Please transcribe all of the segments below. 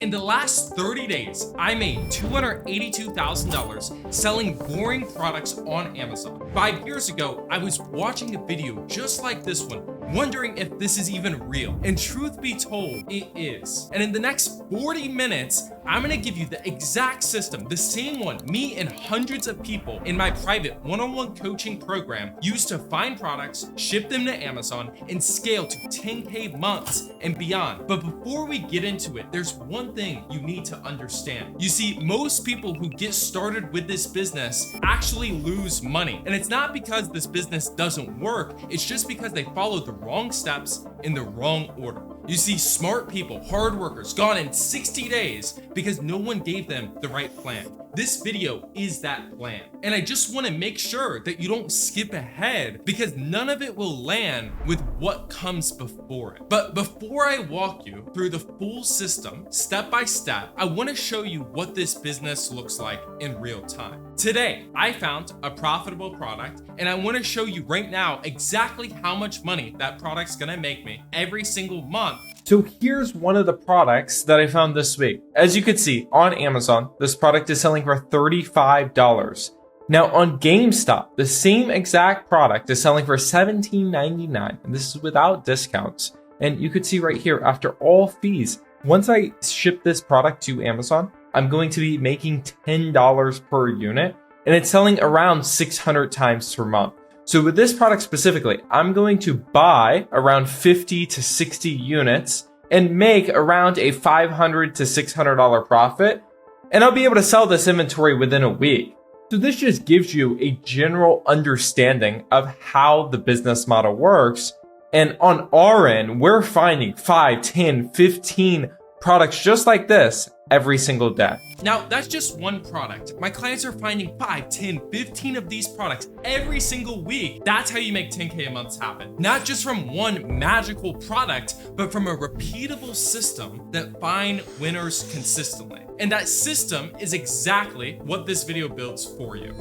In the last 30 days, I made $282,000 selling boring products on Amazon. 5 years ago, I was watching a video just like this one, wondering if this is even real. And truth be told, it is. And in the next 40 minutes, I'm gonna give you the exact system, the same one me and hundreds of people in my private one-on-one coaching program use to find products, ship them to Amazon, and scale to 10K months and beyond. But before we get into it, there's one thing you need to understand. You see, most people who get started with this business actually lose money. And it's not because this business doesn't work, it's just because they follow the wrong steps in the wrong order. You see, smart people, hard workers, gone in 60 days because no one gave them the right plan. This video is that plan. And I just want to make sure that you don't skip ahead because none of it will land with what comes before it. But before I walk you through the full system, step by step, I want to show you what this business looks like in real time. Today, I found a profitable product and I want to show you right now exactly how much money that product's going to make me every single month. So here's one of the products that I found this week. As you can see on Amazon, this product is selling for $35. Now on GameStop, the same exact product is selling for $17.99, and this is without discounts. And you could see right here, after all fees, once I ship this product to Amazon, I'm going to be making $10 per unit, and it's selling around 600 times per month. So with this product specifically, I'm going to buy around 50 to 60 units and make around a $500 to $600 profit. And I'll be able to sell this inventory within a week. So this just gives you a general understanding of how the business model works. And on our end, we're finding 5, 10, 15 products just like this every single day. Now, that's just one product. My clients are finding 5, 10, 15 of these products every single week. That's how you make 10K a month happen. Not just from one magical product, but from a repeatable system that find winners consistently. And that system is exactly what this video builds for you.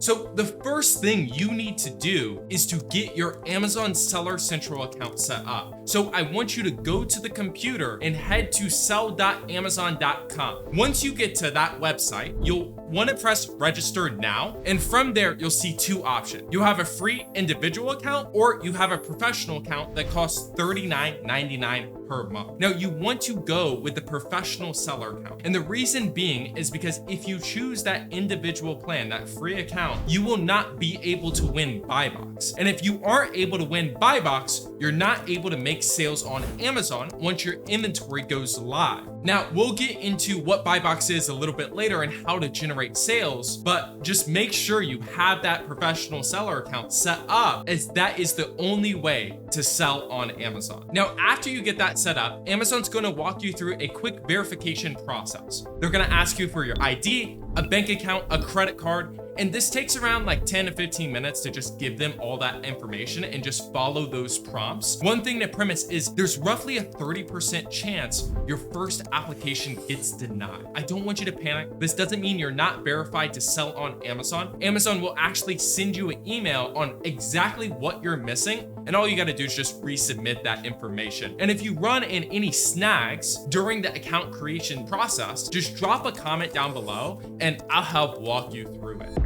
So the first thing you need to do is to get your Amazon Seller Central account set up. So I want you to go to the computer and head to sell.amazon.com. Once you get to that website, you'll want to press register now. And from there, you'll see two options. You have a free individual account or you have a professional account that costs $39.99 per month. Now you want to go with the professional seller account. And the reason being is because if you choose that individual plan, that free account, you will not be able to win buy box. And if you aren't able to win buy box, you're not able to make sales on Amazon once your inventory goes live. Now we'll get into what buy box is a little bit later and how to generate sales, but just make sure you have that professional seller account set up, as that is the only way to sell on Amazon. Now, after you get that set up, Amazon's going to walk you through a quick verification process. They're going to ask you for your ID, a bank account, a credit card, and this takes around like 10 to 15 minutes to just give them all that information and just follow those prompts. One thing to premise is there's roughly a 30% chance your first application gets denied. I don't want you to panic. This doesn't mean you're not verified to sell on Amazon. Amazon will actually send you an email on exactly what you're missing, and all you got to do is just resubmit that information. And if you run in any snags during the account creation process, just drop a comment down below and I'll help walk you through it.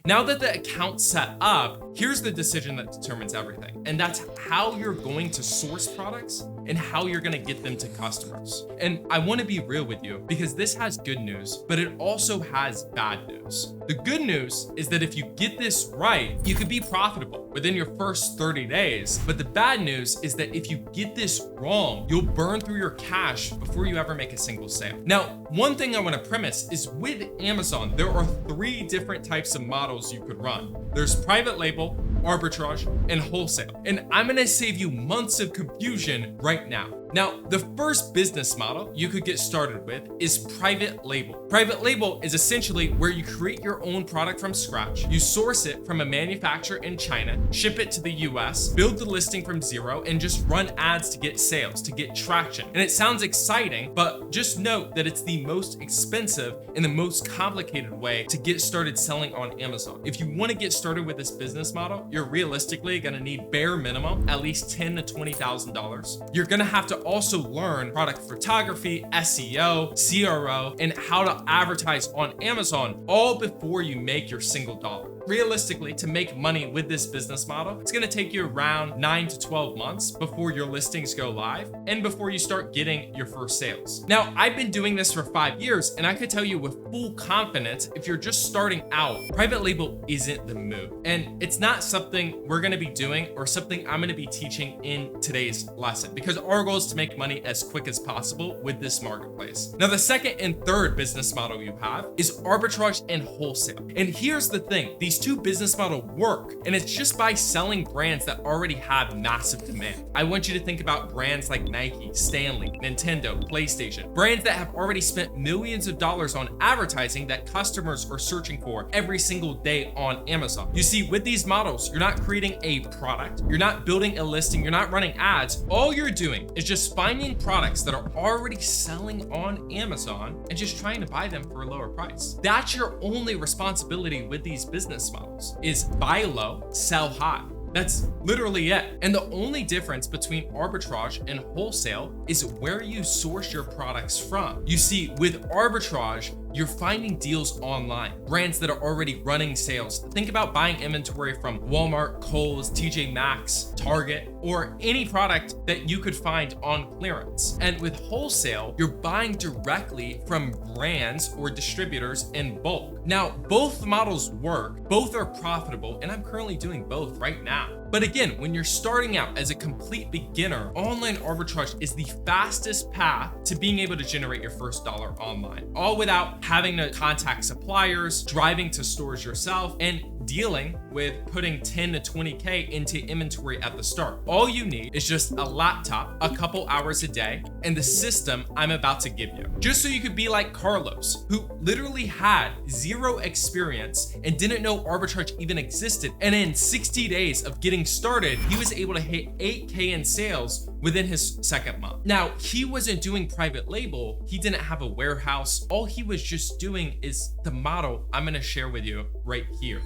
Now that the account's set up, here's the decision that determines everything. And that's how you're going to source products and how you're going to get them to customers. And I want to be real with you because this has good news, but it also has bad news. The good news is that if you get this right, you could be profitable within your first 30 days. But the bad news is that if you get this wrong, you'll burn through your cash before you ever make a single sale. Now, one thing I want to premise is with Amazon, there are 3 different types of models you could run. There's private label, arbitrage, and wholesale. And I'm gonna save you months of confusion right now. Now, the first business model you could get started with is private label. Private label is essentially where you create your own product from scratch. You source it from a manufacturer in China, ship it to the US, build the listing from zero, and just run ads to get sales, to get traction. And it sounds exciting, but just note that it's the most expensive and the most complicated way to get started selling on Amazon. If you want to get started with this business model, you're realistically gonna need bare minimum at least $10,000 to $20,000. You're gonna have to also learn product photography, SEO, CRO, and how to advertise on Amazon, all before you make your single dollar. Realistically, to make money with this business model, it's gonna take you around 9 to 12 months before your listings go live and before you start getting your first sales. Now, I've been doing this for 5 years, and I could tell you with full confidence, if you're just starting out, private label isn't the move. And it's not something we're gonna be doing or something I'm gonna be teaching in today's lesson, because our goal is to make money as quick as possible with this marketplace. Now, the second and third business model you have is arbitrage and wholesale. And here's the thing, these two business models work, and it's just by selling brands that already have massive demand. I want you to think about brands like Nike, Stanley, Nintendo, PlayStation, brands that have already spent millions of dollars on advertising that customers are searching for every single day on Amazon. You see, with these models, you're not creating a product, you're not building a listing, you're not running ads. All you're doing is just finding products that are already selling on Amazon and just trying to buy them for a lower price. That's your only responsibility with these business models, is buy low, sell high. That's literally it. And the only difference between arbitrage and wholesale is where you source your products from. You see, with arbitrage, you're finding deals online, brands that are already running sales. Think about buying inventory from Walmart, Kohl's, TJ Maxx, Target, or any product that you could find on clearance. And with wholesale, you're buying directly from brands or distributors in bulk. Now, both models work, both are profitable, and I'm currently doing both right now. But again, when you're starting out as a complete beginner, online arbitrage is the fastest path to being able to generate your first dollar online, all without having to contact suppliers, driving to stores yourself, and dealing with putting 10 to 20K into inventory at the start. All you need is just a laptop, a couple hours a day, and the system I'm about to give you. Just so you could be like Carlos, who literally had zero experience and didn't know arbitrage even existed. And in 60 days of getting started, he was able to hit 8K in sales within his second month. Now, he wasn't doing private label. He didn't have a warehouse. All he was just doing is the model I'm gonna share with you right here.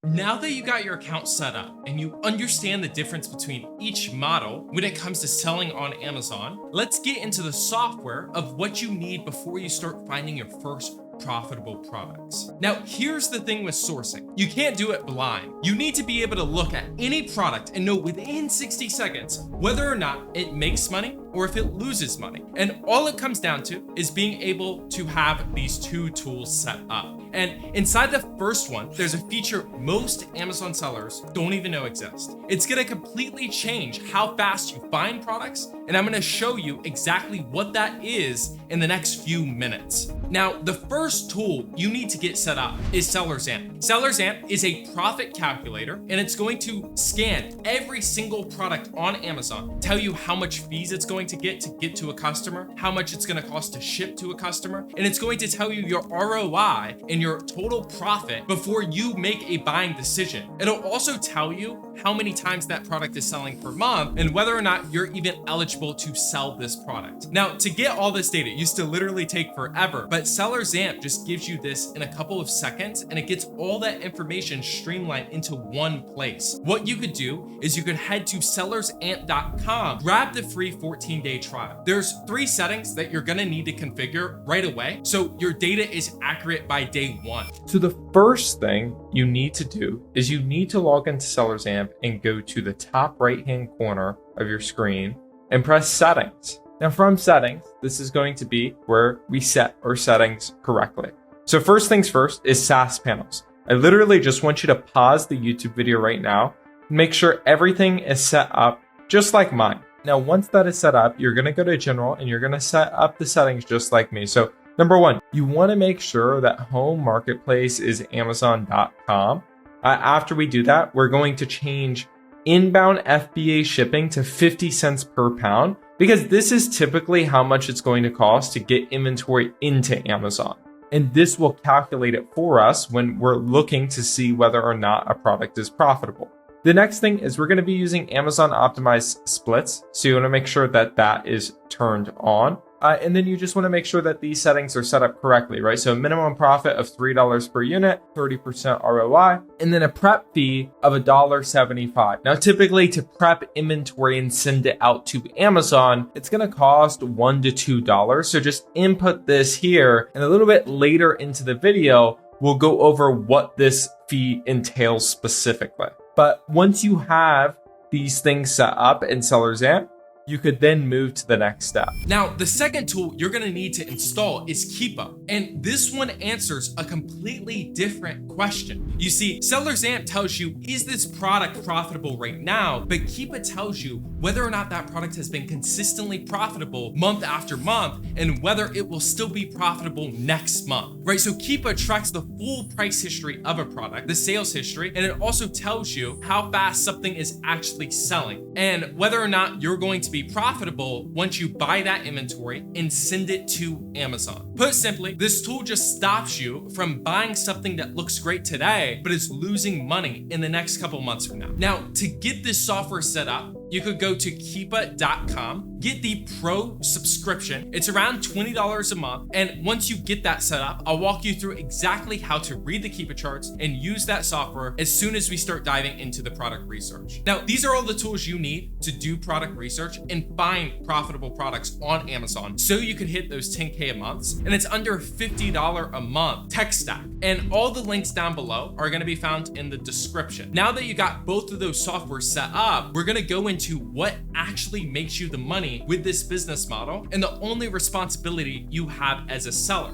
Now that you got your account set up and you understand the difference between each model when it comes to selling on Amazon, let's get into the software of what you need before you start finding your first profitable products. Now, here's the thing with sourcing. You can't do it blind. You need to be able to look at any product and know within 60 seconds whether or not it makes money or if it loses money. And all it comes down to is being able to have these two tools set up. And inside the first one, there's a feature most Amazon sellers don't even know exists. It's gonna completely change how fast you find products, and I'm gonna show you exactly what that is in the next few minutes. Now, the first tool you need to get set up is SellerAmp. SellerAmp is a profit calculator, and it's going to scan every single product on Amazon, tell you how much fees it's going to get to a customer, how much it's going to cost to ship to a customer, and it's going to tell you your ROI and your total profit before you make a buying decision. It'll also tell you how many times that product is selling per month and whether or not you're even eligible to sell this product. Now, to get all this data used to literally take forever, but SellerAmp just gives you this in a couple of seconds, and it gets all that information streamlined into one place. What you could do is you could head to sellersamp.com, grab the free 14-day trial. There's 3 settings that you're gonna need to configure right away, so your data is accurate by day 1. So the first thing you need to do is you need to log into SellerAmp and go to the top right-hand corner of your screen and press settings. Now from settings, this is going to be where we set our settings correctly. So first things first is SaaS panels. I literally just want you to pause the YouTube video right now and make sure everything is set up just like mine. Now, once that is set up, you're gonna go to general and you're gonna set up the settings just like me. So number 1, you wanna make sure that home marketplace is Amazon.com. After we do that, we're going to change inbound FBA shipping to 50 cents per pound, because this is typically how much it's going to cost to get inventory into Amazon. And this will calculate it for us when we're looking to see whether or not a product is profitable. The next thing is we're going to be using Amazon optimized splits. So you want to make sure that that is turned on. And then you just want to make sure that these settings are set up correctly, right? So minimum profit of $3 per unit, 30% ROI, and then a prep fee of $1.75. Now, typically to prep inventory and send it out to Amazon, it's going to cost $1 to $2. So just input this here, and a little bit later into the video, we'll go over what this fee entails specifically. But once you have these things set up in SellerAmp, you could then move to the next step. Now, the second tool you're gonna need to install is Keepa. And this one answers a completely different question. You see, SellerAmp tells you, is this product profitable right now? But Keepa tells you whether or not that product has been consistently profitable month after month and whether it will still be profitable next month, right? So Keepa tracks the full price history of a product, the sales history, and it also tells you how fast something is actually selling and whether or not you're going to be profitable once you buy that inventory and send it to Amazon. Put simply, this tool just stops you from buying something that looks great today, but is losing money in the next couple months from now. Now, to get this software set up, you could go to keepa.com, get the pro subscription. It's around $20 a month. And once you get that set up, I'll walk you through exactly how to read the Keepa charts and use that software as soon as we start diving into the product research. Now, these are all the tools you need to do product research and find profitable products on Amazon so you can hit those 10K a month. And it's under $50 a month tech stack. And all the links down below are gonna be found in the description. Now that you got both of those softwares set up, we're gonna go into what actually makes you the money with this business model and the only responsibility you have as a seller.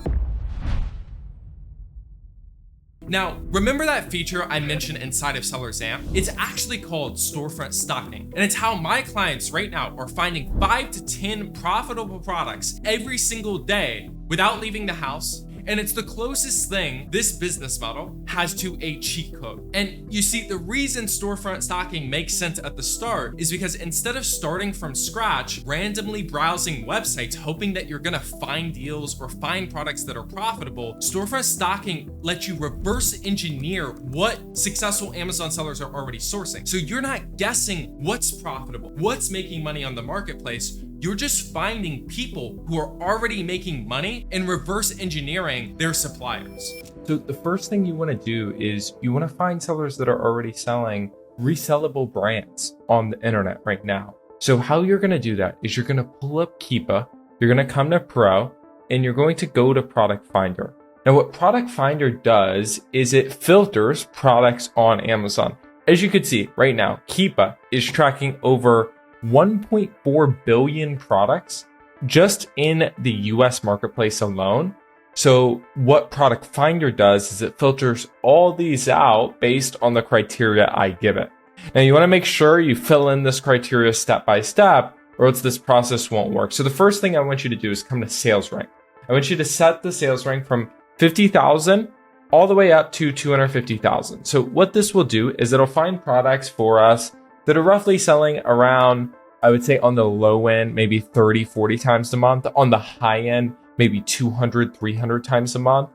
Now, remember that feature I mentioned inside of SellerAmp? It's actually called storefront stalking, and it's how my clients right now are finding 5 to 10 profitable products every single day without leaving the house. And it's the closest thing this business model has to a cheat code. And you see, the reason storefront stalking makes sense at the start is because instead of starting from scratch, randomly browsing websites, hoping that you're gonna find deals or find products that are profitable, storefront stalking lets you reverse engineer what successful Amazon sellers are already sourcing. So you're not guessing what's profitable, what's making money on the marketplace. You're just finding people who are already making money and reverse engineering their suppliers. So the first thing you want to do is you want to find sellers that are already selling resellable brands on the internet right now. So how you're going to do that is you're going to pull up Keepa, you're going to come to Pro, and you're going to go to Product Finder. Now what Product Finder does is it filters products on Amazon. As you can see right now, Keepa is tracking over 1.4 billion products just in the US marketplace alone. So what Product Finder does is it filters all these out based on the criteria I give it. Now you want to make sure you fill in this criteria step by step, or else this process won't work. So the first thing I want you to do is come to sales rank. I want you to set the sales rank from 50,000 all the way up to 250,000. So what this will do is it'll find products for us that are roughly selling around, I would say on the low end, maybe 30, 40 times a month. On the high end, maybe 200, 300 times a month.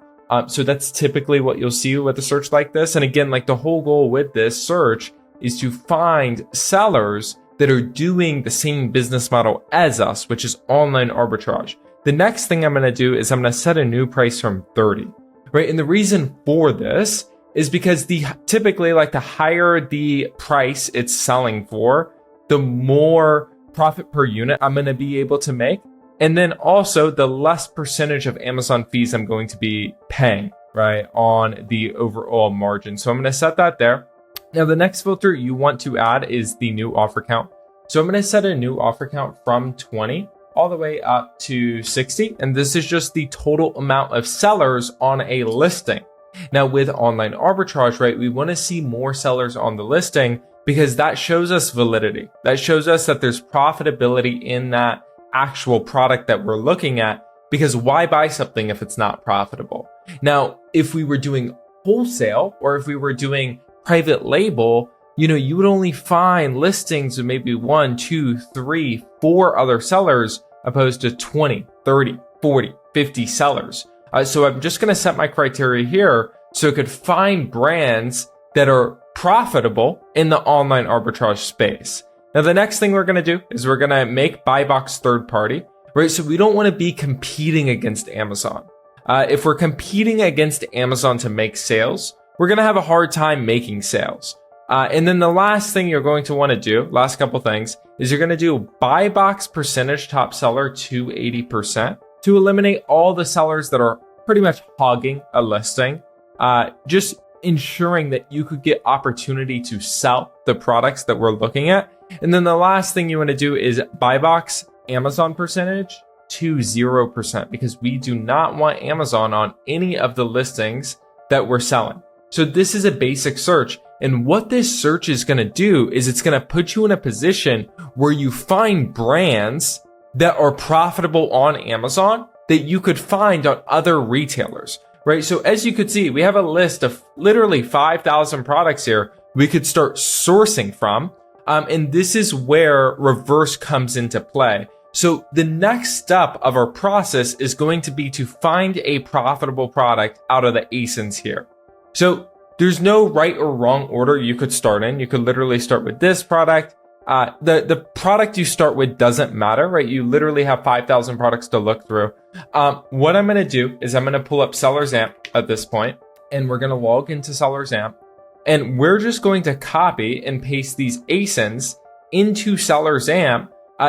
So that's typically what you'll see with a search like this. And again, like the whole goal with this search is to find sellers that are doing the same business model as us, which is online arbitrage. The next thing I'm going to do is I'm going to set a new price from 30, right? And the reason for this is because typically like the higher the price it's selling for, the more profit per unit I'm going to be able to make. And then also the less percentage of Amazon fees I'm going to be paying, right, on the overall margin. So I'm going to set that there. Now the next filter you want to add is the new offer count. So I'm going to set a new offer count from 20 all the way up to 60. And this is just the total amount of sellers on a listing. Now with online arbitrage, right, we want to see more sellers on the listing because that shows us validity. That shows us that there's profitability in that actual product that we're looking at, because why buy something if it's not profitable? Now, if we were doing wholesale or if we were doing private label, you would only find listings of maybe 1, 2, 3, 4 other sellers opposed to 20, 30, 40, 50 sellers. So I'm just going to set my criteria here so it could find brands that are profitable in the online arbitrage space. Now, the next thing we're going to do is we're going to make buy box third party. right? So we don't want to be competing against Amazon. If we're competing against Amazon to make sales, we're going to have a hard time making sales. And then the last thing you're going to want to do, last couple things, is you're going to do buy box percentage top seller to 80% to eliminate all the sellers that are pretty much hogging a listing, just ensuring that you could get opportunity to sell the products that we're looking at. And then the last thing you want to do is buy box Amazon percentage to 0%, because we do not want Amazon on any of the listings that we're selling. So this is a basic search. And what this search is going to do is it's going to put you in a position where you find brands that are profitable on Amazon that you could find on other retailers, right? So as you could see, we have a list of literally 5,000 products here we could start sourcing from. And this is where reverse comes into play. So the next step of our process is going to be to find a profitable product out of the ASINs here. So there's no right or wrong order you could start in. You could literally start with this product. The product you start with doesn't matter, right? You literally have 5,000 products to look through. What I'm going to do is I'm going to pull up SellerAmp at this point, and we're going to log into SellerAmp, and we're just going to copy and paste these ASINs into SellerAmp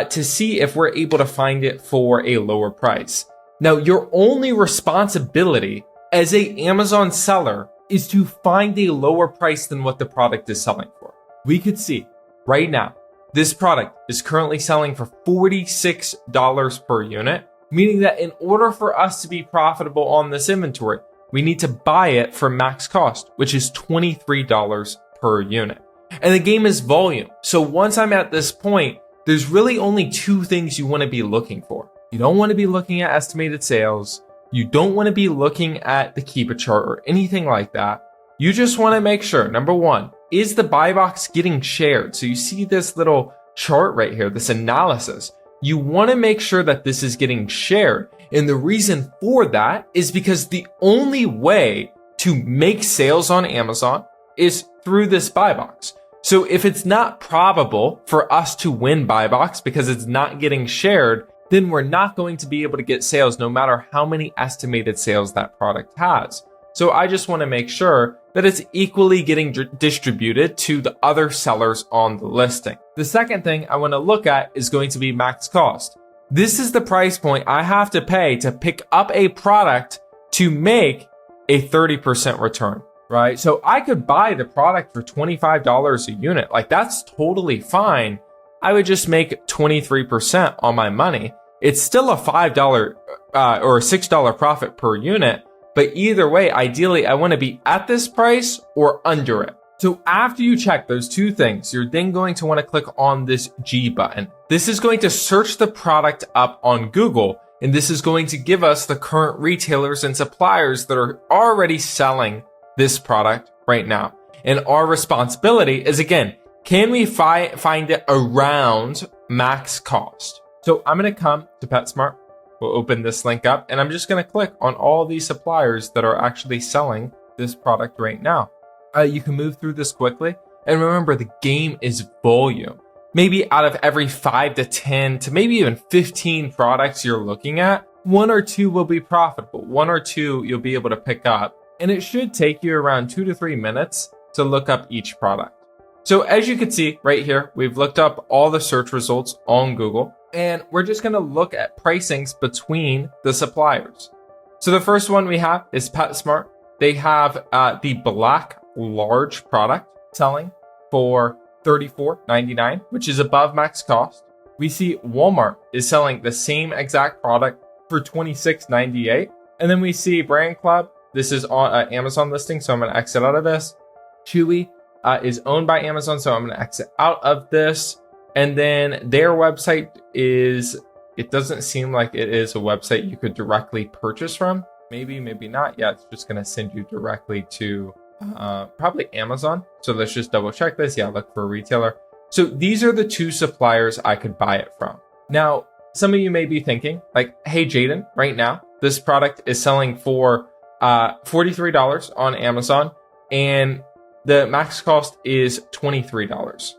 to see if we're able to find it for a lower price. Now, your only responsibility as a Amazon seller is to find a lower price than what the product is selling for. We could see right now, this product is currently selling for $46 per unit, meaning that in order for us to be profitable on this inventory, we need to buy it for max cost, which is $23 per unit. And the game is volume. So once I'm at this point, there's really only two things you want to be looking for. You don't want to be looking at estimated sales. You don't want to be looking at the Keepa chart or anything like that. You just want to make sure, number one, is the buy box getting shared? So you see this little chart right here, this analysis. You want to make sure that this is getting shared. And the reason for that is because the only way to make sales on Amazon is through this buy box. So if it's not probable for us to win buy box because it's not getting shared, then we're not going to be able to get sales no matter how many estimated sales that product has. So I just want to make sure that it's equally getting distributed to the other sellers on the listing. The second thing I want to look at is going to be max cost. This is the price point I have to pay to pick up a product to make a 30% return, right? So I could buy the product for $25 a unit. Like, that's totally fine. I would just make 23% on my money. It's still a $5 or a $6 profit per unit. But either way, ideally, I want to be at this price or under it. So after you check those two things, you're then going to want to click on this G button. This is going to search the product up on Google, and this is going to give us the current retailers and suppliers that are already selling this product right now. And our responsibility is, again, can we find it around max cost? So I'm going to come to PetSmart. We'll open this link up, and I'm just going to click on all these suppliers that are actually selling this product right now. You can move through this quickly. And remember, the game is volume. Maybe out of every 5 to 10 to maybe even 15 products you're looking at, 1 or 2 will be profitable. 1 or 2 you'll be able to pick up. And it should take you around 2 to 3 minutes to look up each product. So as you can see right here, we've looked up all the search results on Google, and we're just going to look at pricings between the suppliers. So the first one we have is PetSmart. They have the black large product selling for $34.99, which is above max cost. We see Walmart is selling the same exact product for $26.98. And then we see Brand Club. This is on an Amazon listing, so I'm going to exit out of this. Chewy is owned by Amazon, so I'm going to exit out of this. And then their website it doesn't seem like it is a website you could directly purchase from. Maybe, maybe not. Yeah, it's just going to send you directly to probably Amazon. So let's just double check this. Yeah, look for a retailer. So these are the 2 suppliers I could buy it from. Now, some of you may be thinking like, hey, Jaden, right now, this product is selling for $43 on Amazon, and the max cost is $23.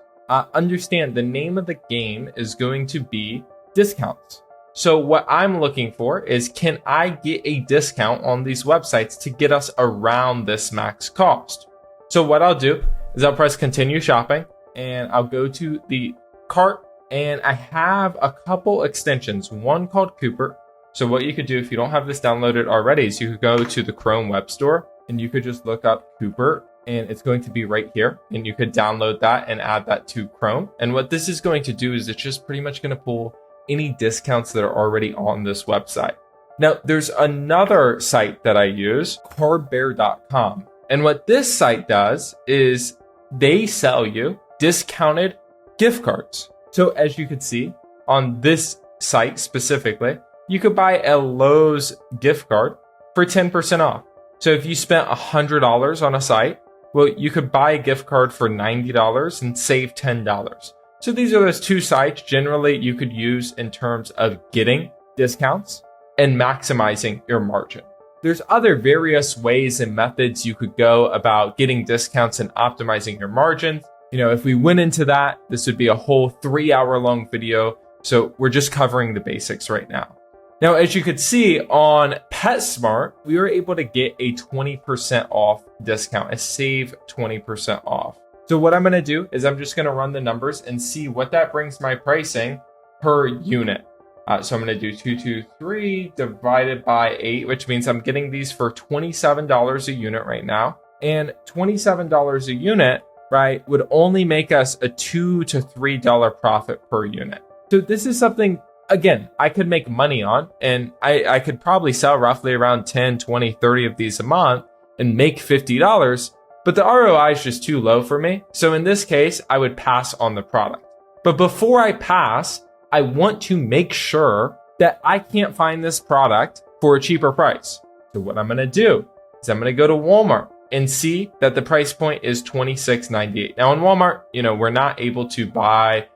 Understand the name of the game is going to be discounts. So what I'm looking for is, can I get a discount on these websites to get us around this max cost? So what I'll do is I'll press continue shopping and I'll go to the cart, and I have a couple extensions, one called Cooper. So what you could do if you don't have this downloaded already is you could go to the Chrome web store and you could just look up Cooper, and it's going to be right here, and you could download that and add that to Chrome. And what this is going to do is it's just pretty much going to pull any discounts that are already on this website. Now, there's another site that I use, cardbear.com. And what this site does is they sell you discounted gift cards. So as you can see on this site specifically, you could buy a Lowe's gift card for 10% off. So if you spent $100 on a site, well, you could buy a gift card for $90 and save $10. So these are those two sites generally you could use in terms of getting discounts and maximizing your margin. There's other various ways and methods you could go about getting discounts and optimizing your margins. You know, if we went into that, this would be a whole 3-hour-long video. So we're just covering the basics right now. Now, as you could see on PetSmart, we were able to get a 20% off discount, a save 20% off. So what I'm going to do is I'm just going to run the numbers and see what that brings my pricing per unit. So I'm going to do 223 divided by 8, which means I'm getting these for $27 a unit right now. And $27 a unit, right, would only make us a $2 to $3 profit per unit. So this is something, again, I could make money on, and I could probably sell roughly around 10, 20, 30 of these a month and make $50, but the ROI is just too low for me. So in this case, I would pass on the product. But before I pass, I want to make sure that I can't find this product for a cheaper price. So what I'm going to do is I'm going to go to Walmart and see that the price point is $26.98. Now in Walmart, you know, we're not able to buy,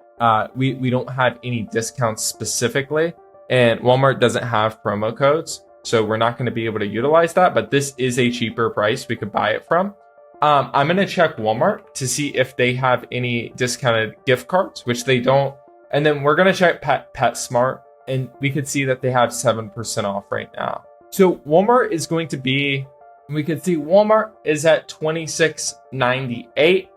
we don't have any discounts specifically, and Walmart doesn't have promo codes. So we're not going to be able to utilize that, but this is a cheaper price we could buy it from. I'm going to check Walmart to see if they have any discounted gift cards, which they don't. And then we're going to check PetSmart, and we could see that they have 7% off right now. So Walmart is going to be, we could see Walmart is at $26.98,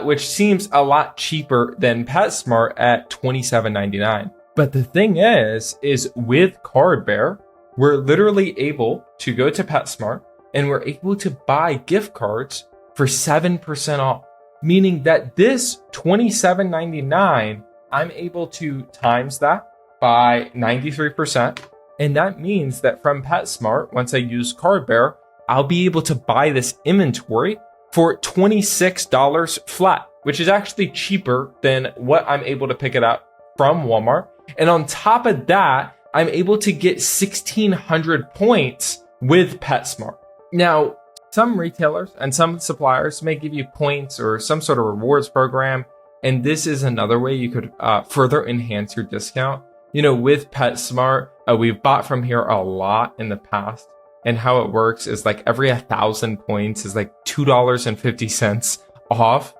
which seems a lot cheaper than PetSmart at $27.99. But the thing is with CardBear, we're literally able to go to PetSmart and we're able to buy gift cards for 7% off, meaning that this $27.99, I'm able to times that by 93%. And that means that from PetSmart, once I use CardBear, I'll be able to buy this inventory for $26 flat, which is actually cheaper than what I'm able to pick it up from Walmart. And on top of that, I'm able to get 1,600 points with PetSmart. Now, some retailers and some suppliers may give you points or some sort of rewards program. And this is another way you could further enhance your discount. You know, with PetSmart, we've bought from here a lot in the past. And how it works is like every 1,000 points is like $2.50 off.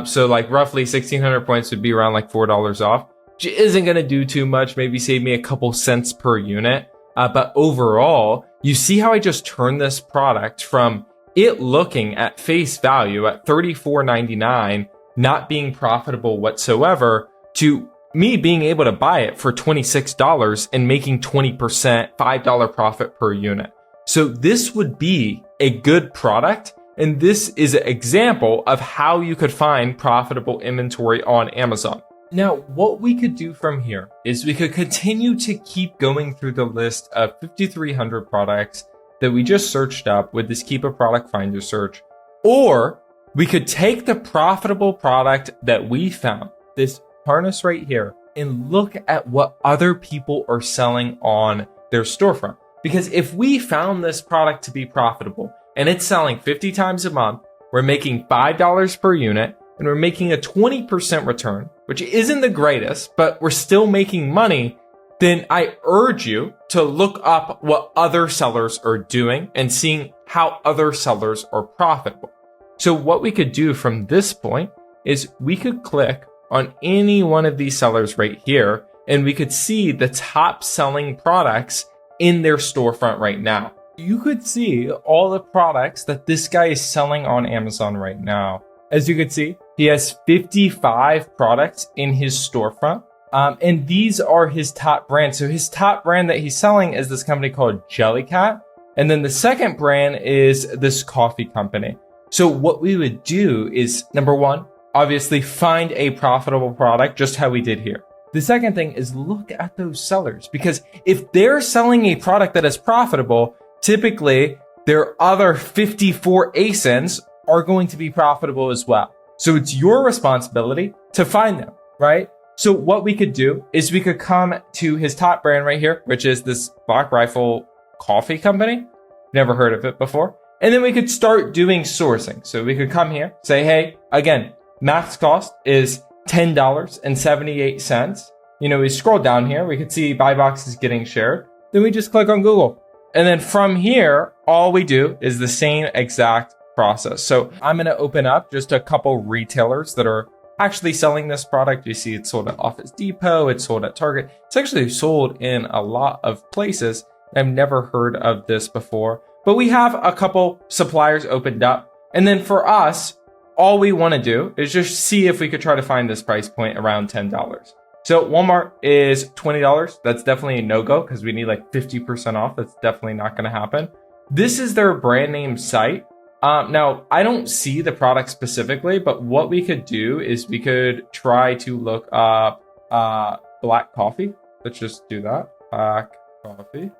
So like roughly 1,600 points would be around like $4 off, which isn't going to do too much, maybe save me a couple cents per unit. But overall, you see how I just turned this product from it looking at face value at $34.99, not being profitable whatsoever, to me being able to buy it for $26 and making 20%, $5 profit per unit. So this would be a good product. And this is an example of how you could find profitable inventory on Amazon. Now, what we could do from here is we could continue to keep going through the list of 5,300 products that we just searched up with this Keepa product finder search. Or we could take the profitable product that we found, this harness right here, and look at what other people are selling on their storefront. Because if we found this product to be profitable and it's selling 50 times a month, we're making $5 per unit and we're making a 20% return, which isn't the greatest, but we're still making money, then I urge you to look up what other sellers are doing and seeing how other sellers are profitable. So what we could do from this point is we could click on any one of these sellers right here and we could see the top selling products in their storefront right now. You could see all the products that this guy is selling on Amazon right now. As you can see, he has 55 products in his storefront. And these are his top brands. So his top brand that he's selling is this company called Jellycat. And then the second brand is this coffee company. So what we would do is, number one, obviously find a profitable product, just how we did here. The second thing is look at those sellers, because if they're selling a product that is profitable, typically their other 54 ASINs are going to be profitable as well. So it's your responsibility to find them, right? So what we could do is we could come to his top brand right here, which is this Black Rifle coffee company. Never heard of it before. And then we could start doing sourcing. So we could come here, say, hey, again, max cost is $10.78. You know, we scroll down here, we could see buy box is getting shared. Then we just click on Google. And then from here, all we do is the same exact process. So I'm going to open up just a couple retailers that are actually selling this product. You see it's sold at Office Depot. It's sold at Target. It's actually sold in a lot of places. I've never heard of this before, but we have a couple suppliers opened up. And then for us, all we want to do is just see if we could try to find this price point around $10. So Walmart is $20. That's definitely a no-go because we need like 50% off. That's definitely not going to happen. This is their brand name site. Now, I don't see the product specifically, but what we could do is we could try to look up black coffee. Let's just do that. Black coffee.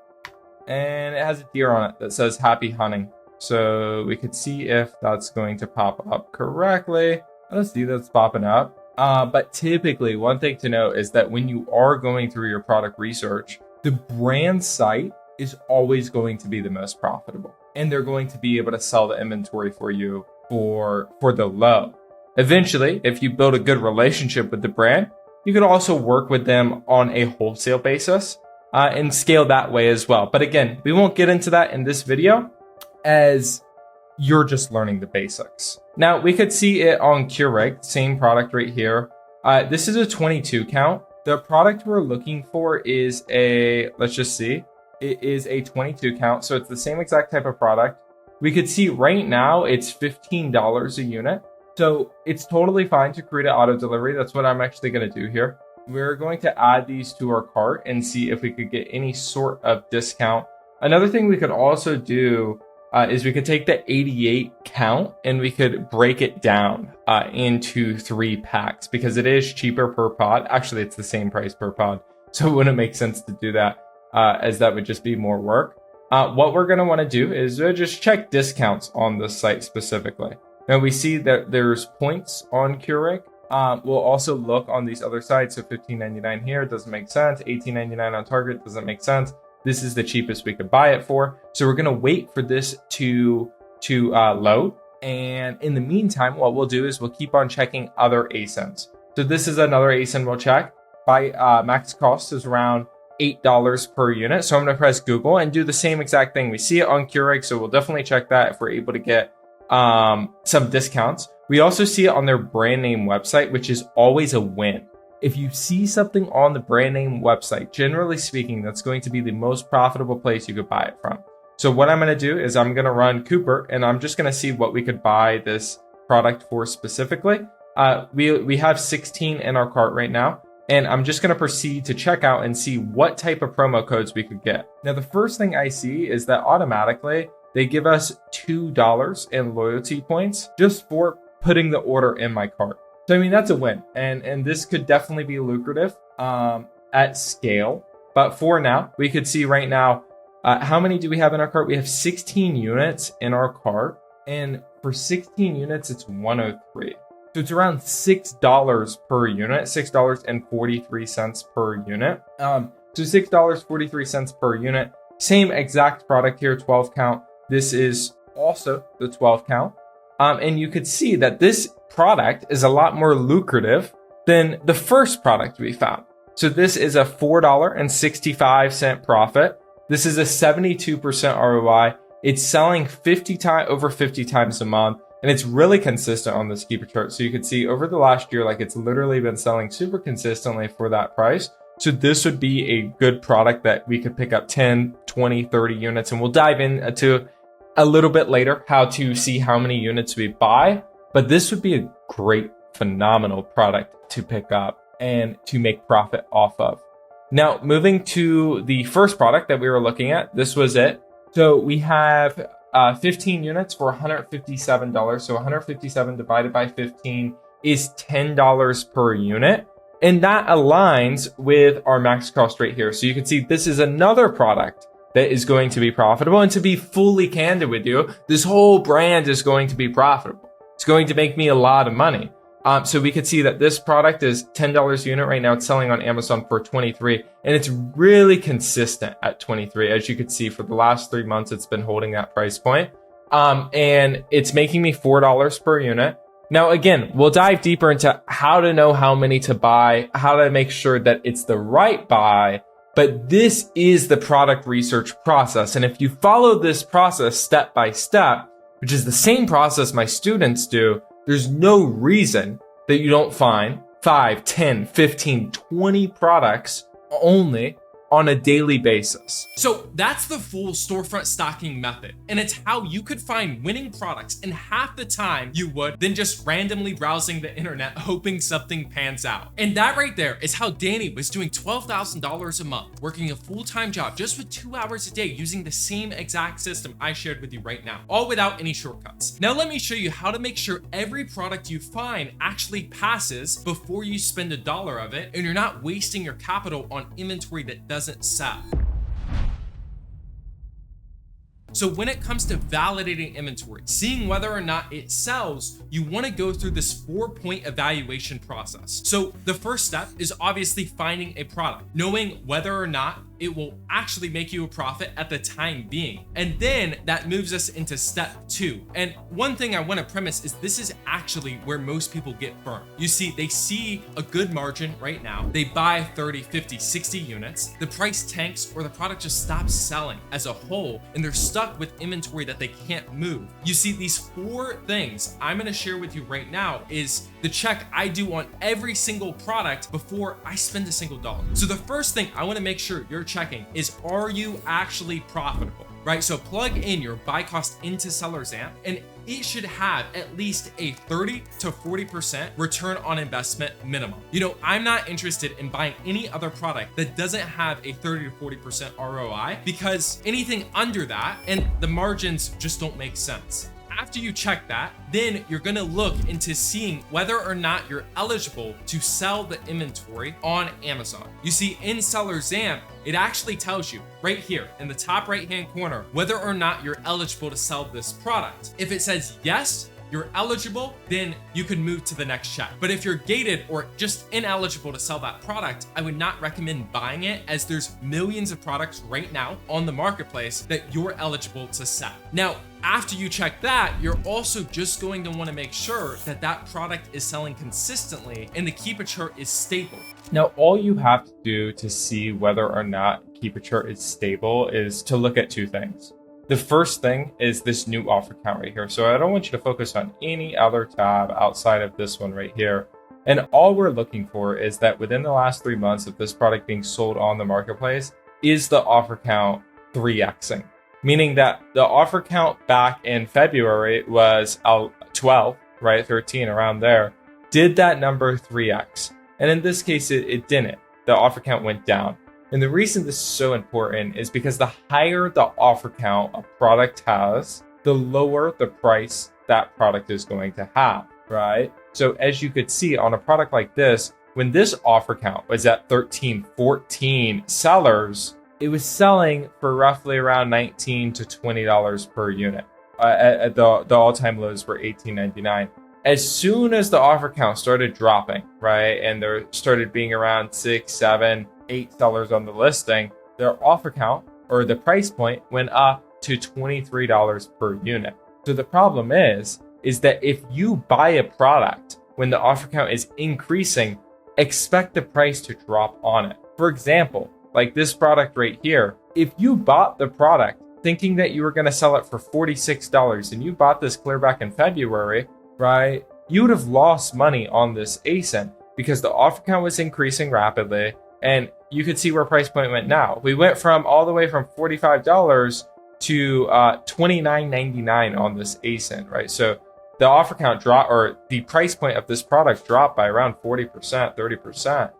And it has a deer on it that says happy hunting. So we could see if that's going to pop up correctly. Let's see, that's popping up. But typically, one thing to note is that when you are going through your product research, the brand site is always going to be the most profitable. And they're going to be able to sell the inventory for you for the low. Eventually, if you build a good relationship with the brand, you could also work with them on a wholesale basis and scale that way as well. But again, we won't get into that in this video as you're just learning the basics. Now, we could see it on Keurig, same product right here. This is a 22 count. The product we're looking for is let's just see. It is a 22 count, so it's the same exact type of product. We could see right now it's $15 a unit. So it's totally fine to create an auto delivery. That's what I'm actually going to do here. We're going to add these to our cart and see if we could get any sort of discount. Another thing we could also do is we could take the 88 count and we could break it down into 3 packs because it is cheaper per pod. Actually, it's the same price per pod. So it wouldn't make sense to do that as that would just be more work. What we're going to want to do is just check discounts on this site specifically. Now we see that there's points on Keurig. We'll also look on these other sites. So $15.99 here doesn't make sense. $18.99 on Target doesn't make sense. This is the cheapest we could buy it for. So we're going to wait for this to load. And in the meantime, what we'll do is we'll keep on checking other ASINs. So this is another ASIN we'll check. By max cost is around $8 per unit. So I'm going to press Google and do the same exact thing. We see it on Keurig. So we'll definitely check that if we're able to get some discounts. We also see it on their brand name website, which is always a win. If you see something on the brand name website, generally speaking, that's going to be the most profitable place you could buy it from. So what I'm going to do is I'm going to run Cooper and I'm just going to see what we could buy this product for specifically. We have 16 in our cart right now, and I'm just going to proceed to check out and see what type of promo codes we could get. Now, the first thing I see is that automatically they give us $2 in loyalty points just for putting the order in my cart. So, I mean, that's a win. And this could definitely be lucrative at scale. But for now, we could see right now, how many do we have in our cart? We have 16 units in our cart. And for 16 units, it's 103. So it's around $6 per unit, $6.43 per unit. So $6.43 per unit. Same exact product here, 12 count. This is also the 12 count. And you could see that this product is a lot more lucrative than the first product we found. So this is a $4.65 profit. This is a 72% ROI. It's selling over 50 times a month, and it's really consistent on this Keepa chart. So you can see over the last year, like it's literally been selling super consistently for that price. So this would be a good product that we could pick up 10, 20, 30 units. And we'll dive into a little bit later how to see how many units we buy. But this would be a great, phenomenal product to pick up and to make profit off of. Now, moving to the first product that we were looking at, this was it. So we have 15 units for $157. So 157 divided by 15 is $10 per unit. And that aligns with our max cost right here. So you can see this is another product that is going to be profitable. And to be fully candid with you, this whole brand is going to be profitable. It's going to make me a lot of money. So we could see that this product is $10 a unit right now. It's selling on Amazon for 23, and it's really consistent at 23. As you could see, for the last 3 months, it's been holding that price point. And it's making me $4 per unit. Now, again, we'll dive deeper into how to know how many to buy, how to make sure that it's the right buy. But this is the product research process. And if you follow this process step by step, which is the same process my students do, there's no reason that you don't find 5, 10, 15, 20 products only on a daily basis. So that's the full storefront stocking method. And it's how you could find winning products in half the time you would than just randomly browsing the internet hoping something pans out. And that right there is how Danny was doing $12,000 a month, working a full-time job just with 2 hours a day using the same exact system I shared with you right now, all without any shortcuts. Now let me show you how to make sure every product you find actually passes before you spend $1 of it, and you're not wasting your capital on inventory that doesn't sell. So when it comes to validating inventory, seeing whether or not it sells, you want to go through this 4-point evaluation process. So the first step is obviously finding a product, knowing whether or not it will actually make you a profit at the time being. And then that moves us into step 2. And one thing I want to premise is this is actually where most people get burned. You see, they see a good margin right now. They buy 30, 50, 60 units. The price tanks or the product just stops selling as a whole, and they're stuck with inventory that they can't move. You see, these 4 things I'm going to share with you right now is the check I do on every single product before I spend a single dollar. So the first thing I want to make sure you're checking is, are you actually profitable, right? So plug in your buy cost into SellerAmp, and it should have at least a 30 to 40% return on investment minimum. You know, I'm not interested in buying any other product that doesn't have a 30 to 40% ROI, because anything under that and the margins just don't make sense. After you check that, then you're gonna look into seeing whether or not you're eligible to sell the inventory on Amazon. You see, in SellerAmp, it actually tells you right here in the top right-hand corner whether or not you're eligible to sell this product. If it says yes, you're eligible, then you can move to the next check. But if you're gated or just ineligible to sell that product, I would not recommend buying it, as there's millions of products right now on the marketplace that you're eligible to sell. Now, after you check that, you're also just going to want to make sure that that product is selling consistently and the Keepa chart is stable. Now, all you have to do to see whether or not Keepa chart is stable is to look at 2 things. The first thing is this new offer count right here. So I don't want you to focus on any other tab outside of this one right here. And all we're looking for is that within the last 3 months of this product being sold on the marketplace, is the offer count 3xing? Meaning that the offer count back in February was 12, right? 13, around there. Did that number 3x? And in this case, it didn't. The offer count went down. And the reason this is so important is because the higher the offer count a product has, the lower the price that product is going to have, right? So as you could see on a product like this, when this offer count was at 13, 14 sellers, it was selling for roughly around $19 to $20 per unit. At the all-time lows were $18.99. As soon as the offer count started dropping, right, and there started being around 6, 7, 8 sellers on the listing, their offer count or the price point went up to $23 per unit. So the problem is that if you buy a product when the offer count is increasing, expect the price to drop on it. For example, like this product right here, if you bought the product thinking that you were going to sell it for $46 and you bought this clear back in February, right, you would have lost money on this ASIN because the offer count was increasing rapidly And you could see where price point went now. We went from all the way from $45 to $29.99 on this ASIN, right? So the offer count dropped, or the price point of this product dropped by around 40%, 30%.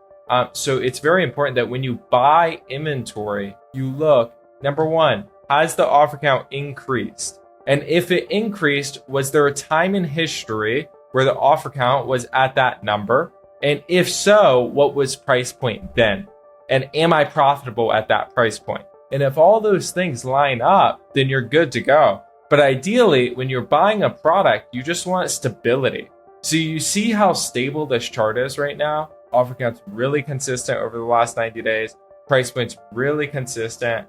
So it's very important that when you buy inventory, you look, number one, has the offer count increased? And if it increased, was there a time in history where the offer count was at that number? And if so, what was price point then? And am I profitable at that price point? And if all those things line up, then you're good to go. But ideally, when you're buying a product, you just want stability. So you see how stable this chart is right now? Offer count's really consistent over the last 90 days. Price point's really consistent.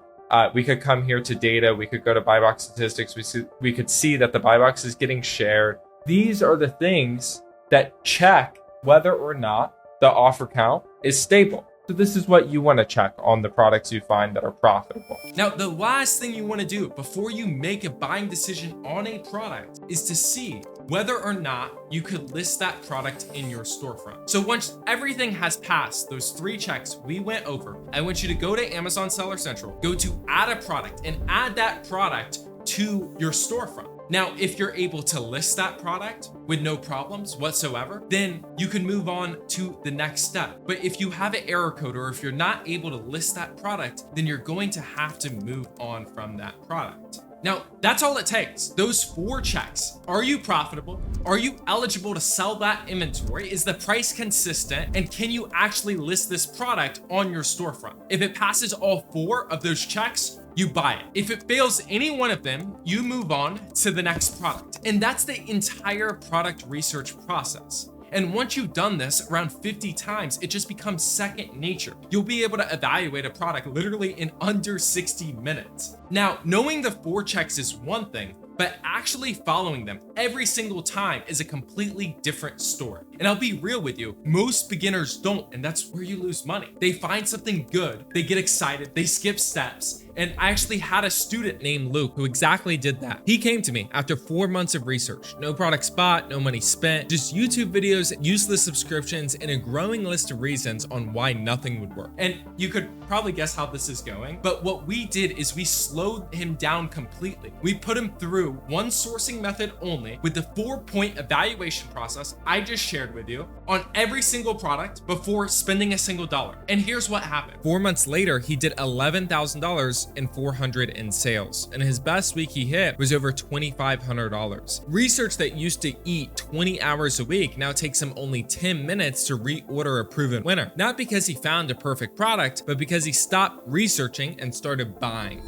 We could come here to data. We could go to buy box statistics. We could see that the buy box is getting shared. These are the things that check whether or not the offer count is stable. So this is what you want to check on the products you find that are profitable. Now, the last thing you want to do before you make a buying decision on a product is to see whether or not you could list that product in your storefront. So once everything has passed those 3 checks we went over, I want you to go to Amazon Seller Central, go to add a product, and add that product to your storefront. Now, if you're able to list that product with no problems whatsoever, then you can move on to the next step. But if you have an error code, or if you're not able to list that product, then you're going to have to move on from that product. Now, that's all it takes. Those 4 checks. Are you profitable? Are you eligible to sell that inventory? Is the price consistent? And can you actually list this product on your storefront? If it passes all 4 of those checks, you buy it. If it fails any one of them, you move on to the next product. And that's the entire product research process. And once you've done this around 50 times, it just becomes second nature. You'll be able to evaluate a product literally in under 60 minutes. Now, knowing the 4 checks is one thing, but actually following them every single time is a completely different story. And I'll be real with you, most beginners don't, and that's where you lose money. They find something good, they get excited, they skip steps. And I actually had a student named Luke who exactly did that. He came to me after 4 months of research. No products bought, no money spent, just YouTube videos, useless subscriptions, and a growing list of reasons on why nothing would work. And you could probably guess how this is going, but what we did is we slowed him down completely. We put him through one sourcing method only with the 4-point evaluation process I just shared with you on every single product before spending a single dollar. And here's what happened. 4 months later, he did $11,000 and $400 in sales, and his best week he hit was over $2,500. Research that used to eat 20 hours a week now takes him only 10 minutes to reorder a proven winner. Not because he found a perfect product, but because he stopped researching and started buying.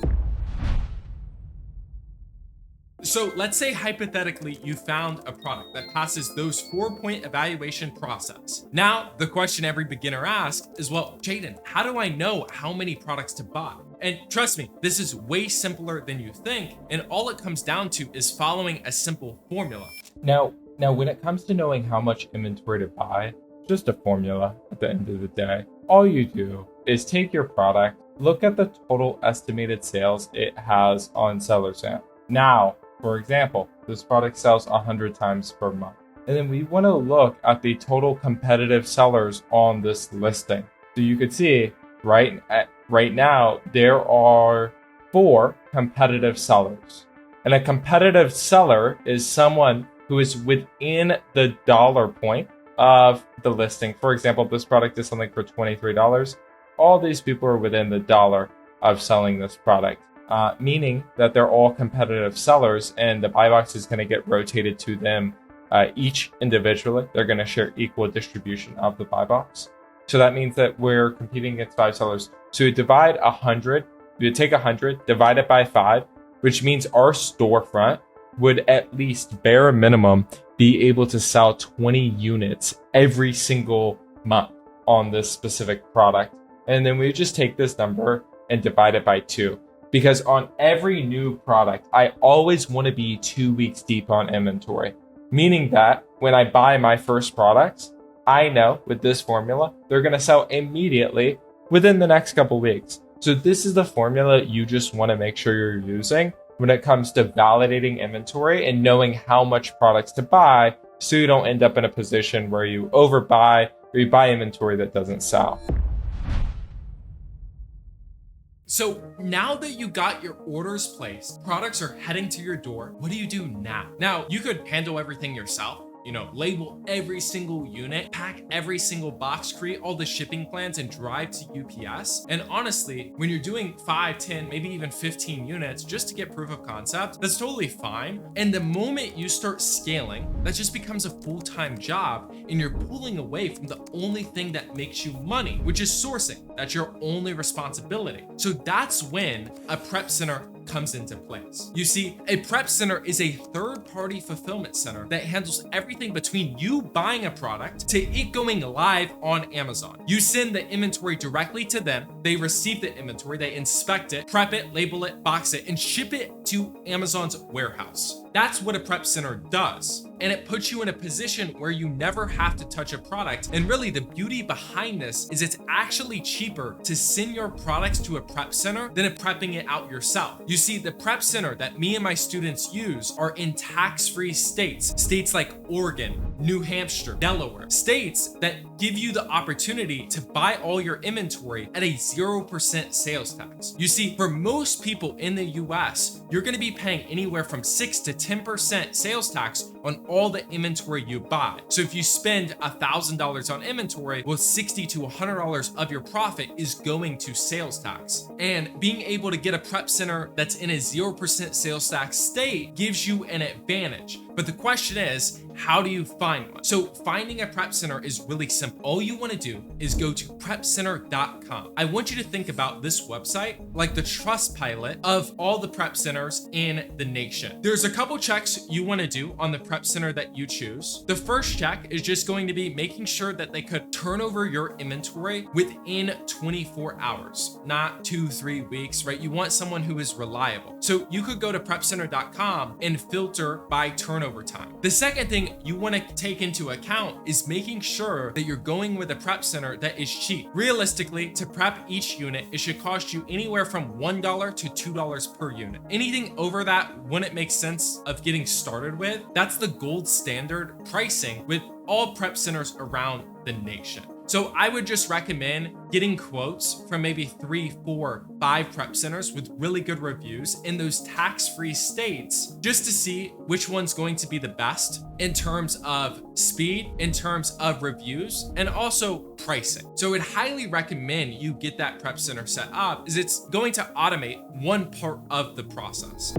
So let's say hypothetically you found a product that passes those 4-point evaluation process. Now, the question every beginner asks is, well, Jaden, how do I know how many products to buy? And trust me, this is way simpler than you think. And all it comes down to is following a simple formula. Now, when it comes to knowing how much inventory to buy, just a formula at the end of the day. All you do is take your product, look at the total estimated sales it has on SellerAmp. Now, for example, this product sells 100 times per month. And then we want to look at the total competitive sellers on this listing. So you could see right now, there are 4 competitive sellers. And a competitive seller is someone who is within the dollar point of the listing. For example, this product is selling for $23. All these people are within the dollar of selling this product. Meaning that they're all competitive sellers, and the buy box is going to get rotated to them each individually. They're going to share equal distribution of the buy box. So that means that we're competing against 5 sellers. So you divide 100, you take 100, divide it by 5, which means our storefront would at least bare minimum be able to sell 20 units every single month on this specific product. And then we just take this number and divide it by 2. Because on every new product, I always want to be 2 weeks deep on inventory. Meaning that when I buy my first products, I know with this formula, they're going to sell immediately within the next couple weeks. So this is the formula you just want to make sure you're using when it comes to validating inventory and knowing how much products to buy, so you don't end up in a position where you overbuy or you buy inventory that doesn't sell. So now that you got your orders placed, products are heading to your door, what do you do now? Now, you could handle everything yourself. Label every single unit, pack every single box, create all the shipping plans, and drive to UPS. And honestly, when you're doing 5, 10, maybe even 15 units just to get proof of concept, that's totally fine. And the moment you start scaling, that just becomes a full-time job, and you're pulling away from the only thing that makes you money, which is sourcing. That's your only responsibility. So that's when a prep center comes into place. You see, a prep center is a third-party fulfillment center that handles everything between you buying a product to it going live on Amazon. You send the inventory directly to them, they receive the inventory, they inspect it, prep it, label it, box it, and ship it to Amazon's warehouse. That's what a prep center does. And it puts you in a position where you never have to touch a product. And really, the beauty behind this is it's actually cheaper to send your products to a prep center than prepping it out yourself. You see, the prep center that me and my students use are in tax-free states like Oregon, New Hampshire, Delaware, states that give you the opportunity to buy all your inventory at a 0% sales tax. You see, for most people in the US, you're going to be paying anywhere from 6 to 10% sales tax on all the inventory you buy. So if you spend $1,000 on inventory, well, $60 to $100 of your profit is going to sales tax. And being able to get a prep center that's in a 0% sales tax state gives you an advantage. But the question is, how do you find one? So finding a prep center is really simple. All you want to do is go to prepcenter.com. I want you to think about this website like the Trustpilot of all the prep centers in the nation. There's a couple checks you want to do on the prep center that you choose. The first check is just going to be making sure that they could turn over your inventory within 24 hours, not 2-3 weeks, right? You want someone who is reliable. So you could go to prepcenter.com and filter by turnover time. The second thing you want to take into account is making sure that you're going with a prep center that is cheap. Realistically, to prep each unit, it should cost you anywhere from $1 to $2 per unit. Anything over that wouldn't make sense of getting started with. That's the gold standard pricing with all prep centers around the nation. So I would just recommend getting quotes from maybe 3, 4, 5 prep centers with really good reviews in those tax-free states just to see which one's going to be the best in terms of speed, in terms of reviews, and also pricing. So I'd highly recommend you get that prep center set up, as it's going to automate one part of the process.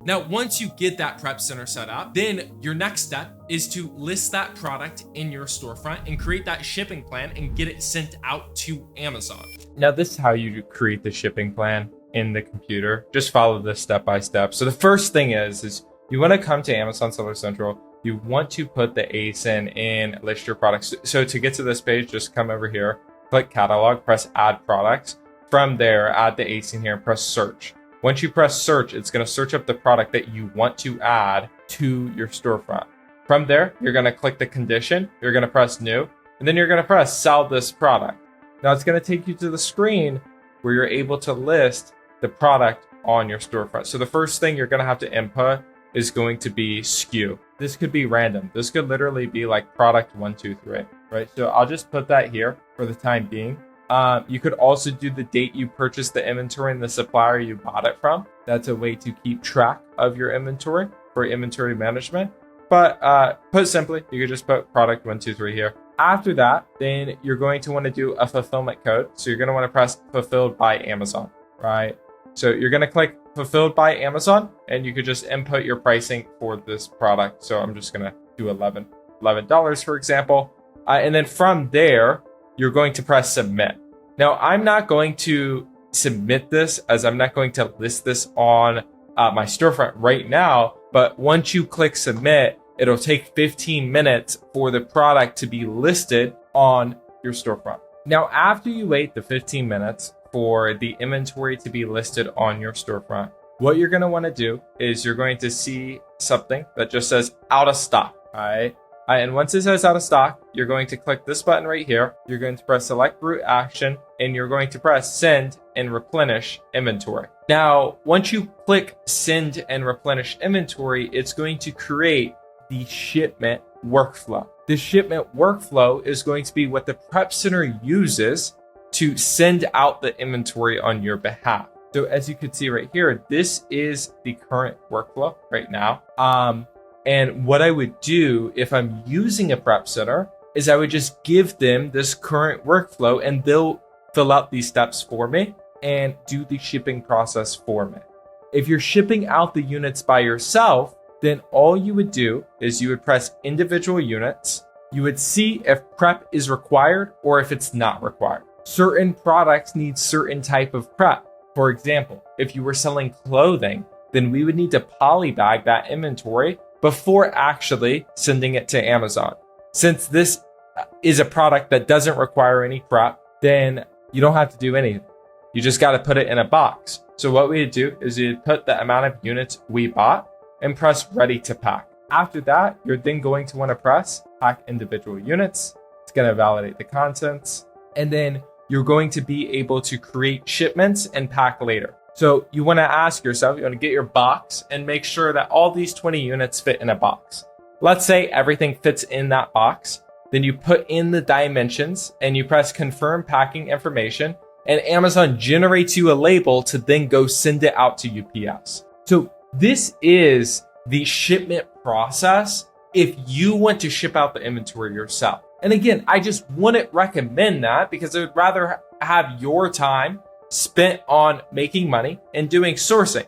Now, once you get that prep center set up, then your next step is to list that product in your storefront and create that shipping plan and get it sent out to Amazon. Now, this is how you create the shipping plan in the computer. Just follow this step by step. So the first thing is you want to come to Amazon Seller Central. You want to put the ASIN in list your products. So to get to this page, just come over here, click catalog, press add products. From there, add the ASIN here and press search. Once you press search, it's going to search up the product that you want to add to your storefront. From there, you're going to click the condition, you're going to press new, and then you're going to press sell this product. Now it's going to take you to the screen where you're able to list the product on your storefront. So the first thing you're going to have to input is going to be SKU. This could be random. This could literally be like product 123, right? So I'll just put that here for the time being. You could also do the date you purchased the inventory and the supplier you bought it from. That's a way to keep track of your inventory for inventory management. But put simply, you could just put product 123 here. After that, then you're going to want to do a fulfillment code. So you're going to want to press fulfilled by Amazon, right? So you're going to click fulfilled by Amazon and you could just input your pricing for this product. So I'm just going to do $11, for example. And then from there, you're going to press submit. Now, I'm not going to submit this as I'm not going to list this on my storefront right now. But once you click submit, it'll take 15 minutes for the product to be listed on your storefront. Now, after you wait the 15 minutes for the inventory to be listed on your storefront, what you're going to want to do is you're going to see something that just says out of stock, all right? And once it says out of stock, you're going to click this button right here. You're going to press select route action and you're going to press send and replenish inventory. Now, once you click send and replenish inventory, it's going to create the shipment workflow. The shipment workflow is going to be what the prep center uses to send out the inventory on your behalf. So as you can see right here, this is the current workflow right now. And what I would do if I'm using a prep center is I would just give them this current workflow and they'll fill out these steps for me and do the shipping process for me. If you're shipping out the units by yourself, then all you would do is you would press individual units. You would see if prep is required or if it's not required. Certain products need certain type of prep. For example, if you were selling clothing, then we would need to polybag that inventory before actually sending it to Amazon. Since this is a product that doesn't require any prep, then you don't have to do anything. You just got to put it in a box. So what we do is you put the amount of units we bought and press ready to pack. After that, you're then going to want to press pack individual units. It's going to validate the contents. And then you're going to be able to create shipments and pack later. So you want to ask yourself, you want to get your box and make sure that all these 20 units fit in a box. Let's say everything fits in that box. Then you put in the dimensions and you press confirm packing information, and Amazon generates you a label to then go send it out to UPS. So this is the shipment process if you want to ship out the inventory yourself. And again, I just wouldn't recommend that because I would rather have your time spent on making money and doing sourcing.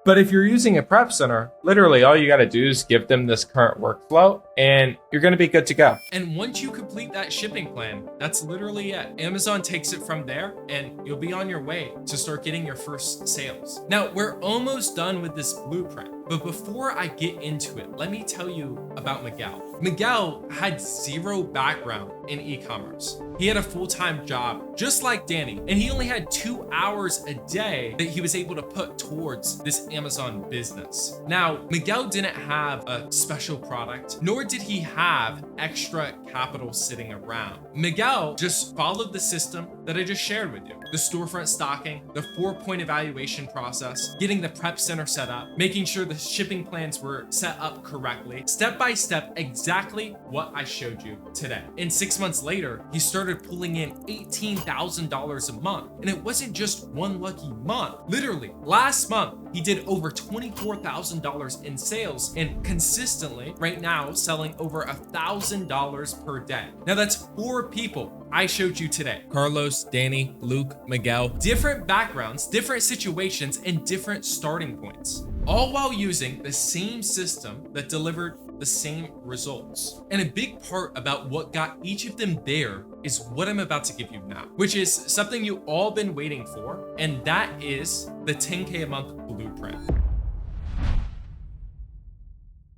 But if you're using a prep center, literally all you got to do is give them this current workflow and you're going to be good to go. And once you complete that shipping plan, that's literally it. Amazon takes it from there and you'll be on your way to start getting your first sales. Now, we're almost done with this blueprint. But before I get into it, let me tell you about Miguel. Miguel had zero background in e-commerce. He had a full-time job, just like Danny, and he only had 2 hours a day that he was able to put towards this Amazon business. Now, Miguel didn't have a special product, nor did he have extra capital sitting around. Miguel just followed the system that I just shared with you. The storefront stocking, the 4-point evaluation process, getting the prep center set up, making sure the shipping plans were set up correctly, step by step, exactly what I showed you today. And 6 months later, he started pulling in $18,000 a month. And it wasn't just one lucky month. Literally, last month, he did over $24,000 in sales and consistently right now selling over $1,000 per day. Now that's 4 people I showed you today. Carlos, Danny, Luke, Miguel, different backgrounds, different situations, and different starting points, all while using the same system that delivered the same results. And a big part about what got each of them there is what I'm about to give you now, which is something you all been waiting for, and that is the 10K a month blueprint.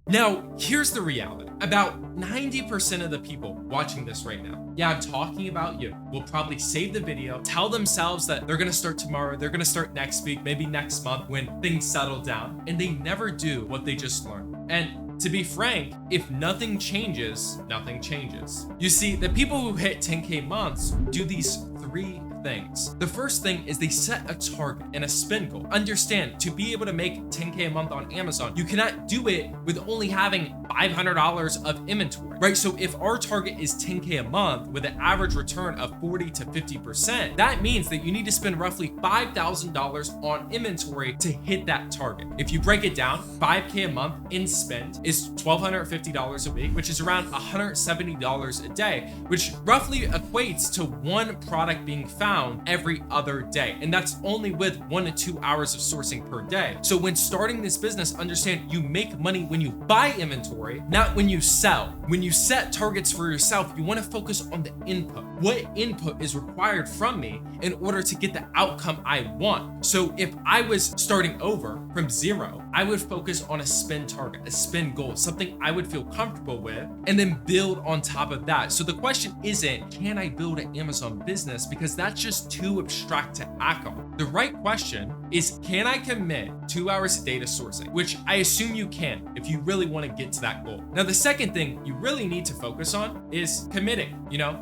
Now, here's the reality. About 90% of the people watching this right now, yeah, I'm talking about you, will probably save the video, tell themselves that they're gonna start tomorrow, they're gonna start next week, maybe next month when things settle down, and they never do what they just learned. And to be frank, if nothing changes, nothing changes. You see, the people who hit 10K months do these 3 things. The first thing is they set a target and a spend goal. Understand, to be able to make 10K a month on Amazon, you cannot do it with only having $500 of inventory, right? So if our target is 10K a month with an average return of 40 to 50%, that means that you need to spend roughly $5,000 on inventory to hit that target. If you break it down, 5K a month in spend is $1,250 a week, which is around $170 a day, which roughly equates to 1 product being found every other day. And that's only with 1 to 2 hours of sourcing per day. So when starting this business, understand you make money when you buy inventory, not when you sell. When you set targets for yourself, you want to focus on the input. What input is required from me in order to get the outcome I want? So if I was starting over from 0, I would focus on a spend target, a spend goal, something I would feel comfortable with, and then build on top of that. So the question isn't, can I build an Amazon business? Because that's just too abstract to act on. The right question is, can I commit 2 hours a day to sourcing? Which I assume you can if you really want to get to that goal. Now, the second thing you really need to focus on is committing.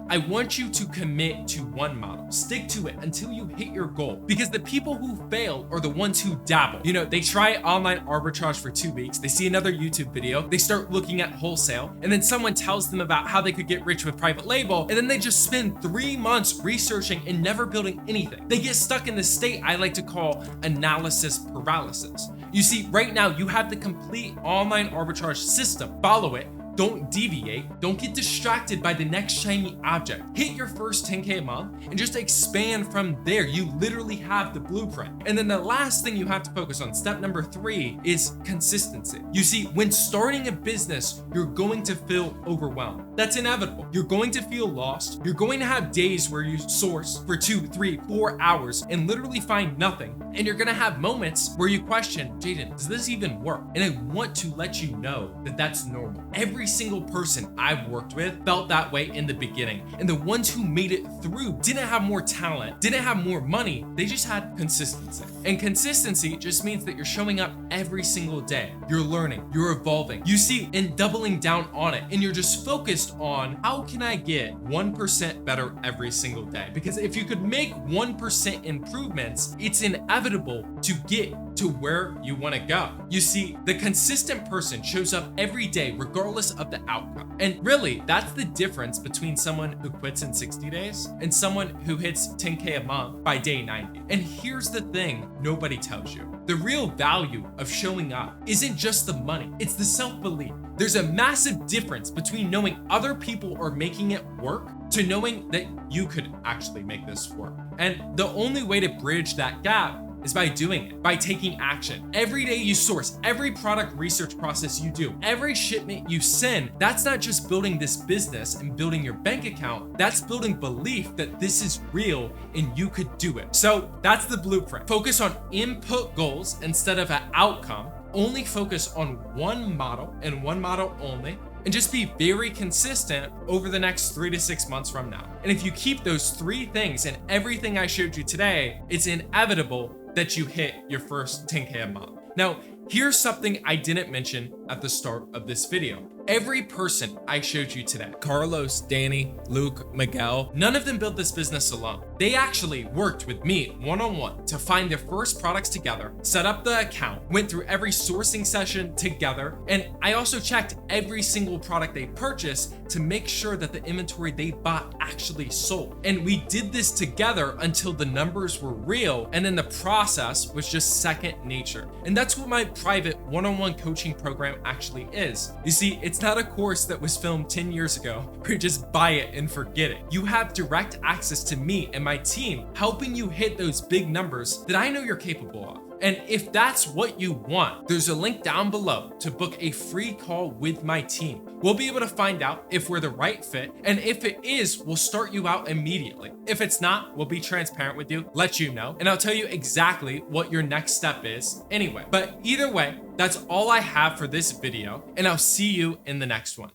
I want you to commit to one model. Stick to it until you hit your goal. Because the people who fail are the ones who dabble. They try online arbitrage for 2 weeks. They see another YouTube video. They start looking at wholesale. And then someone tells them about how they could get rich with private label. And then they just spend 3 months researching and never building anything. They get stuck in the state I like to call analysis paralysis. You see, right now you have the complete online arbitrage system. Follow it. Don't deviate. Don't get distracted by the next shiny object. Hit your first 10K a month and just expand from there. You literally have the blueprint. And then the last thing you have to focus on, step number 3, is consistency. You see, when starting a business, you're going to feel overwhelmed. That's inevitable. You're going to feel lost. You're going to have days where you source for 2, 3, 4 hours and literally find nothing. And you're gonna have moments where you question, Jaden, does this even work? And I want to let you know that that's normal. Every single person I've worked with felt that way in the beginning. And the ones who made it through didn't have more talent, didn't have more money, they just had consistency. And consistency just means that you're showing up every single day. You're learning, you're evolving. You see, and doubling down on it. And you're just focused on how can I get 1% better every single day? Because if you could make 1% improvements, it's inevitable to get to where you want to go. You see, the consistent person shows up every day regardless of the outcome. And really, that's the difference between someone who quits in 60 days and someone who hits 10K a month by day 90. And here's the thing nobody tells you. The real value of showing up isn't just the money, it's the self-belief. There's a massive difference between knowing other people are making it work to knowing that you could actually make this work. And the only way to bridge that gap is by doing it, by taking action. Every day you source, every product research process you do, every shipment you send, that's not just building this business and building your bank account, that's building belief that this is real and you could do it. So that's the blueprint. Focus on input goals instead of an outcome. Only focus on one model and one model only, and just be very consistent over the next 3 to 6 months from now. And if you keep those 3 things and everything I showed you today, it's inevitable that you hit your first 10K a month. Now, here's something I didn't mention at the start of this video. Every person I showed you today, Carlos, Danny, Luke, Miguel, none of them built this business alone. They actually worked with me one-on-one to find their first products together, set up the account, went through every sourcing session together, and I also checked every single product they purchased to make sure that the inventory they bought actually sold. And we did this together until the numbers were real, and then the process was just second nature. And that's what my private one-on-one coaching program actually is. You see, it's not a course that was filmed 10 years ago where you just buy it and forget it. You have direct access to me and my team helping you hit those big numbers that I know you're capable of. And if that's what you want, there's a link down below to book a free call with my team. We'll be able to find out if we're the right fit, and if it is, we'll start you out immediately. If it's not, we'll be transparent with you, let you know, and I'll tell you exactly what your next step is anyway. But either way, that's all I have for this video, and I'll see you in the next one.